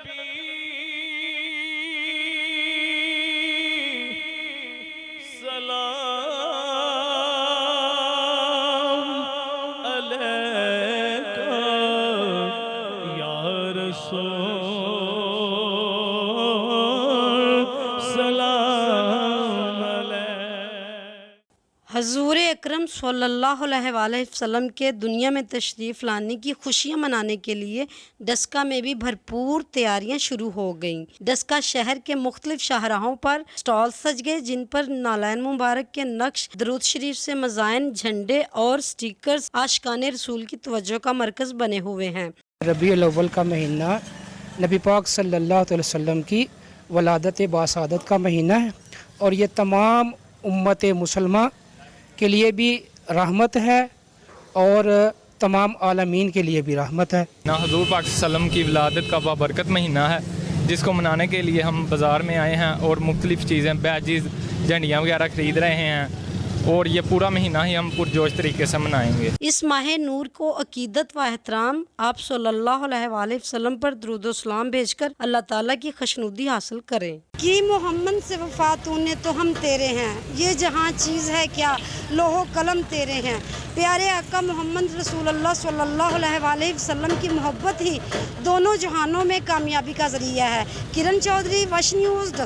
سلام علیک یا رسول سلام علیک۔ حضور اکرم صلی اللہ علیہ وآلہ وسلم کے دنیا میں تشریف لانے کی خوشیاں منانے کے لیے ڈسکا میں بھی بھرپور تیاریاں شروع ہو گئیں۔ ڈسکا شہر کے مختلف شاہراہوں پر سٹال سج گئے جن پر نالین مبارک کے نقش، درود شریف سے مزائن، جھنڈے اور سٹیکرز عاشقان رسول کی توجہ کا مرکز بنے ہوئے ہیں۔ ربیع الاول کا مہینہ نبی پاک صلی اللہ علیہ وسلم کی ولادت باسعادت کا مہینہ ہے، اور یہ تمام امت مسلمہ کے لیے بھی رحمت ہے اور تمام عالمین کے لیے بھی رحمت ہے۔ حضور پاک صلی اللہ علیہ وسلم کی ولادت کا بابرکت مہینہ ہے، جس کو منانے کے لیے ہم بازار میں آئے ہیں اور مختلف چیزیں، بیجز، جھنڈیاں وغیرہ خرید رہے ہیں، اور یہ پورا مہینہ ہی ہم پرجوش طریقے سے منائیں گے۔ اس ماہ نور کو عقیدت و احترام آپ صلی اللہ علیہ وآلہ وسلم پر درود و سلام بھیج کر اللہ تعالیٰ کی خوشنودی حاصل کریں۔ کی محمد سے وفات نے تو ہم تیرے ہیں، یہ جہاں چیز ہے کیا لوح و قلم تیرے ہیں۔ پیارے آقا محمد رسول اللہ صلی اللہ علیہ وآلہ وسلم کی محبت ہی دونوں جہانوں میں کامیابی کا ذریعہ ہے۔ کرن چودھری، وش نیوز، ڈسکا۔